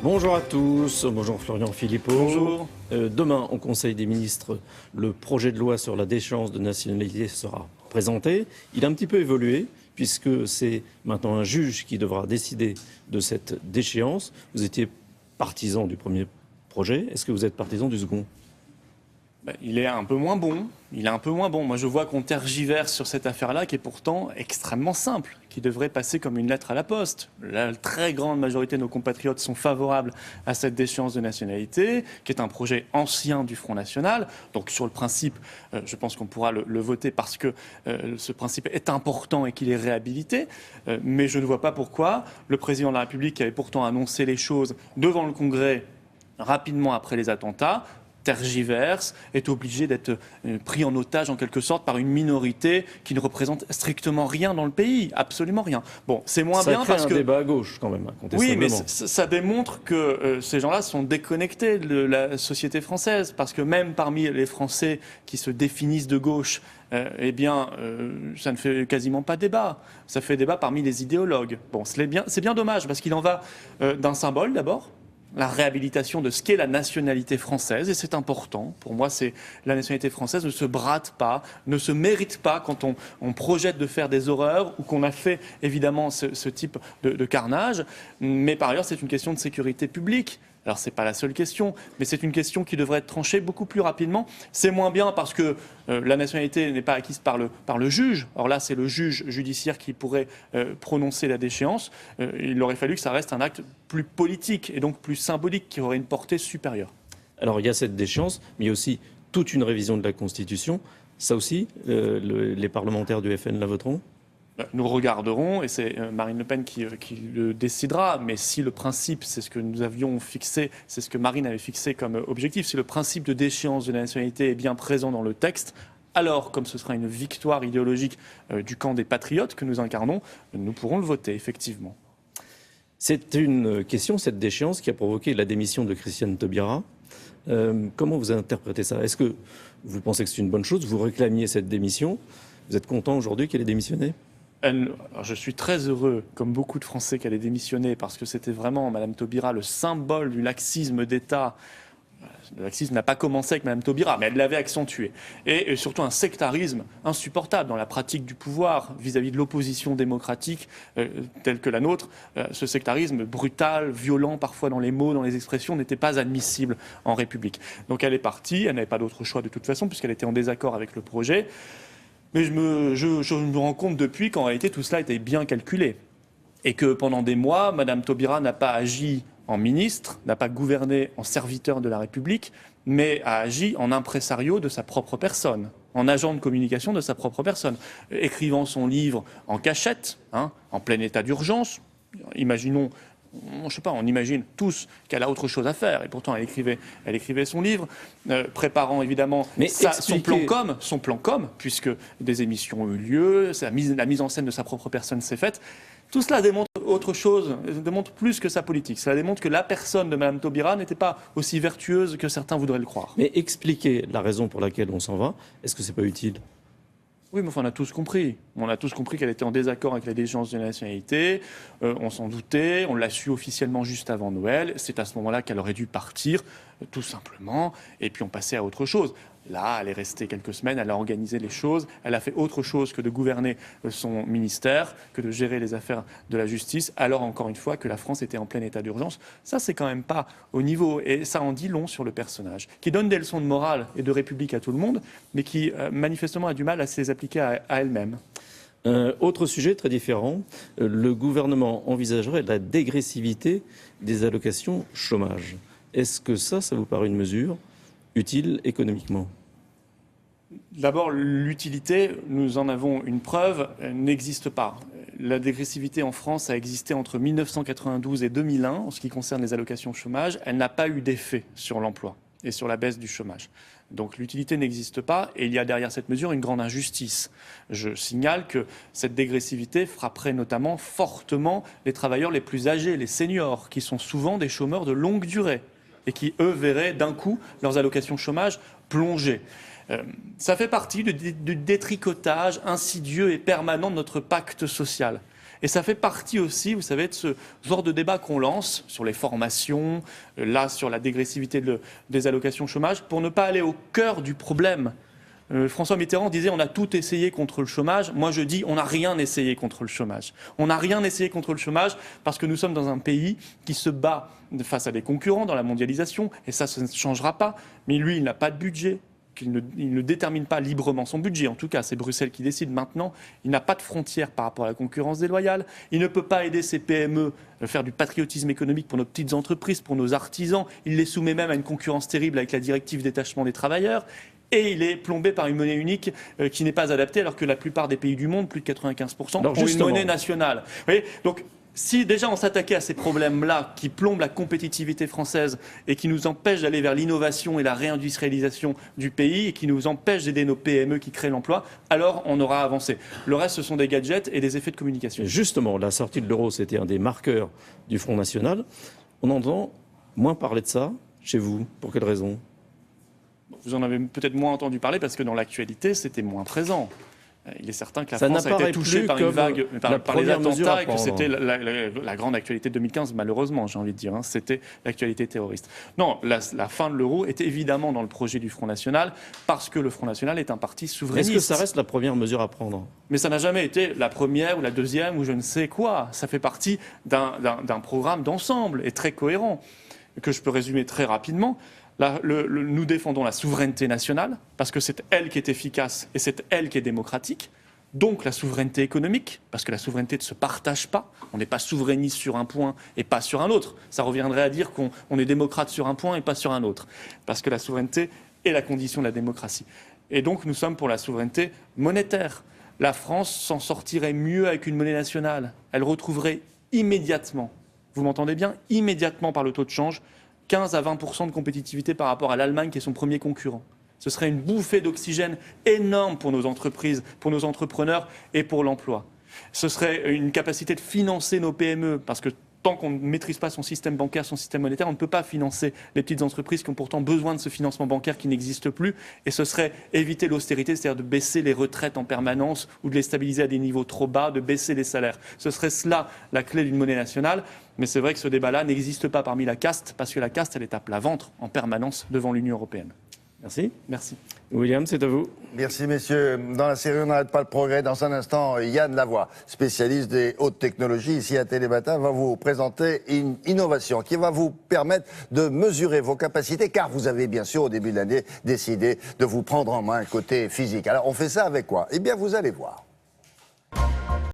Bonjour à tous, bonjour Florian Philippot. Bonjour. Demain, au Conseil des ministres, le projet de loi sur la déchéance de nationalité sera présenté. Il a un petit peu évolué, puisque c'est maintenant un juge qui devra décider de cette déchéance. Vous étiez partisan du premier projet, est-ce que vous êtes partisan du second ? Il est un peu moins bon. Moi, je vois qu'on tergiverse sur cette affaire-là, qui est pourtant extrêmement simple, qui devrait passer comme une lettre à la poste. La très grande majorité de nos compatriotes sont favorables à cette déchéance de nationalité, qui est un projet ancien du Front National. Donc, sur le principe, je pense qu'on pourra le voter parce que ce principe est important et qu'il est réhabilité. Mais je ne vois pas pourquoi le président de la République, qui avait pourtant annoncé les choses devant le Congrès rapidement après les attentats, tergiverse, est obligé d'être pris en otage en quelque sorte par une minorité qui ne représente strictement rien dans le pays, absolument rien. Bon, c'est moins bien parce que... Ça crée un débat à gauche quand même, incontestablement. Oui, mais ça démontre que ces gens-là sont déconnectés de la société française, parce que même parmi les Français qui se définissent de gauche, ça ne fait quasiment pas débat. Ça fait débat parmi les idéologues. Bon, c'est bien dommage, parce qu'il en va d'un symbole d'abord, la réhabilitation de ce qu'est la nationalité française, et c'est important. Pour moi, la nationalité française ne se brade pas, ne se mérite pas quand on projette de faire des horreurs ou qu'on a fait évidemment ce type de carnage. Mais par ailleurs, c'est une question de sécurité publique. Alors, ce n'est pas la seule question, mais c'est une question qui devrait être tranchée beaucoup plus rapidement. C'est moins bien parce que la nationalité n'est pas acquise par le juge. Or là, c'est le juge judiciaire qui pourrait prononcer la déchéance. Il aurait fallu que ça reste un acte plus politique et donc plus symbolique, qui aurait une portée supérieure. Alors, il y a cette déchéance, mais il y a aussi toute une révision de la Constitution. Ça aussi, les parlementaires du FN la voteront ? Nous regarderons, et c'est Marine Le Pen qui le décidera, mais si le principe, c'est ce que nous avions fixé, c'est ce que Marine avait fixé comme objectif, si le principe de déchéance de la nationalité est bien présent dans le texte, alors, comme ce sera une victoire idéologique du camp des patriotes que nous incarnons, nous pourrons le voter, effectivement. C'est une question, cette déchéance, qui a provoqué la démission de Christiane Taubira. Comment vous interprétez ça ? Est-ce que vous pensez que c'est une bonne chose ? Vous réclamiez cette démission ? Vous êtes content aujourd'hui qu'elle ait démissionné ? Je suis très heureux, comme beaucoup de Français, qu'elle ait démissionné, parce que c'était vraiment, Mme Taubira, le symbole du laxisme d'État. Le laxisme n'a pas commencé avec Mme Taubira, mais elle l'avait accentué. Et surtout un sectarisme insupportable dans la pratique du pouvoir vis-à-vis de l'opposition démocratique telle que la nôtre. Ce sectarisme brutal, violent, parfois dans les mots, dans les expressions, n'était pas admissible en République. Donc elle est partie, elle n'avait pas d'autre choix de toute façon, puisqu'elle était en désaccord avec le projet. Mais je me rends compte depuis qu'en réalité tout cela était bien calculé. Et que pendant des mois, Mme Taubira n'a pas agi en ministre, n'a pas gouverné en serviteur de la République, mais a agi en impresario de sa propre personne, en agent de communication de sa propre personne, écrivant son livre en cachette, en plein état d'urgence. Imaginons, je sais pas, on imagine tous qu'elle a autre chose à faire, et pourtant elle écrivait son livre, préparant évidemment son plan com, puisque des émissions ont eu lieu, la mise en scène de sa propre personne s'est faite. Tout cela démontre autre chose, démontre plus que sa politique. Cela démontre que la personne de Mme Taubira n'était pas aussi vertueuse que certains voudraient le croire. Mais expliquez la raison pour laquelle on s'en va. Est-ce que c'est pas utile ? Oui, mais enfin, on a tous compris. On a tous compris qu'elle était en désaccord avec la déchéance de la nationalité. On s'en doutait. On l'a su officiellement juste avant Noël. C'est à ce moment-là qu'elle aurait dû partir, tout simplement. Et puis on passait à autre chose. Là, elle est restée quelques semaines, elle a organisé les choses, elle a fait autre chose que de gouverner son ministère, que de gérer les affaires de la justice, alors encore une fois que la France était en plein état d'urgence. Ça, c'est quand même pas au niveau, et ça en dit long sur le personnage, qui donne des leçons de morale et de république à tout le monde, mais qui manifestement a du mal à se les appliquer à elle-même. Autre sujet très différent, le gouvernement envisagerait la dégressivité des allocations chômage. Est-ce que ça vous paraît une mesure utile économiquement ? D'abord, l'utilité, nous en avons une preuve, n'existe pas. La dégressivité en France a existé entre 1992 et 2001 en ce qui concerne les allocations chômage. Elle n'a pas eu d'effet sur l'emploi et sur la baisse du chômage. Donc l'utilité n'existe pas et il y a derrière cette mesure une grande injustice. Je signale que cette dégressivité frapperait notamment fortement les travailleurs les plus âgés, les seniors, qui sont souvent des chômeurs de longue durée et qui, eux, verraient d'un coup leurs allocations chômage plonger. Ça fait partie du détricotage insidieux et permanent de notre pacte social. Et ça fait partie aussi, vous savez, de ce genre de débat qu'on lance sur les formations, là sur la dégressivité des allocations chômage, pour ne pas aller au cœur du problème. François Mitterrand disait on a tout essayé contre le chômage. Moi je dis on n'a rien essayé contre le chômage. On n'a rien essayé contre le chômage parce que nous sommes dans un pays qui se bat face à des concurrents dans la mondialisation et ça ne changera pas. Mais lui il n'a pas de budget. Il ne détermine pas librement son budget. En tout cas, c'est Bruxelles qui décide maintenant. Il n'a pas de frontières par rapport à la concurrence déloyale. Il ne peut pas aider ses PME à faire du patriotisme économique pour nos petites entreprises, pour nos artisans. Il les soumet même à une concurrence terrible avec la directive détachement des travailleurs. Et il est plombé par une monnaie unique qui n'est pas adaptée, alors que la plupart des pays du monde, plus de 95%, ont une monnaie nationale. Vous voyez, donc, si déjà on s'attaquait à ces problèmes-là qui plombent la compétitivité française et qui nous empêchent d'aller vers l'innovation et la réindustrialisation du pays et qui nous empêchent d'aider nos PME qui créent l'emploi, alors on aura avancé. Le reste, ce sont des gadgets et des effets de communication. Et justement, la sortie de l'euro, c'était un des marqueurs du Front National. On entend moins parler de ça chez vous. Pour quelle raison ? Vous en avez peut-être moins entendu parler parce que dans l'actualité, c'était moins présent. Il est certain que la France a été touchée par une vague, par les attentats et que c'était la grande actualité de 2015, malheureusement, j'ai envie de dire. Hein, c'était l'actualité terroriste. Non, la fin de l'euro est évidemment dans le projet du Front National parce que le Front National est un parti souverainiste. Est-ce que ça reste la première mesure à prendre ? Mais ça n'a jamais été la première ou la deuxième ou je ne sais quoi. Ça fait partie d'un programme d'ensemble et très cohérent que je peux résumer très rapidement. Nous défendons la souveraineté nationale parce que c'est elle qui est efficace et c'est elle qui est démocratique. Donc la souveraineté économique, parce que la souveraineté ne se partage pas. On n'est pas souverainiste sur un point et pas sur un autre. Ça reviendrait à dire qu'on est démocrate sur un point et pas sur un autre. Parce que la souveraineté est la condition de la démocratie. Et donc nous sommes pour la souveraineté monétaire. La France s'en sortirait mieux avec une monnaie nationale. Elle retrouverait immédiatement, vous m'entendez bien, immédiatement par le taux de change, 15 à 20% de compétitivité par rapport à l'Allemagne qui est son premier concurrent. Ce serait une bouffée d'oxygène énorme pour nos entreprises, pour nos entrepreneurs et pour l'emploi. Ce serait une capacité de financer nos PME parce que tant qu'on ne maîtrise pas son système bancaire, son système monétaire, on ne peut pas financer les petites entreprises qui ont pourtant besoin de ce financement bancaire qui n'existe plus. Et ce serait éviter l'austérité, c'est-à-dire de baisser les retraites en permanence ou de les stabiliser à des niveaux trop bas, de baisser les salaires. Ce serait cela la clé d'une monnaie nationale. Mais c'est vrai que ce débat-là n'existe pas parmi la caste, parce que la caste, elle est à plat ventre en permanence devant l'Union européenne. Merci. Merci. William, c'est à vous. Merci, messieurs. Dans la série On n'arrête pas le progrès, dans un instant, Yann Lavoie, spécialiste des hautes technologies, ici à Télématin, va vous présenter une innovation qui va vous permettre de mesurer vos capacités, car vous avez bien sûr, au début de l'année, décidé de vous prendre en main côté physique. Alors, on fait ça avec quoi ? Eh bien, vous allez voir.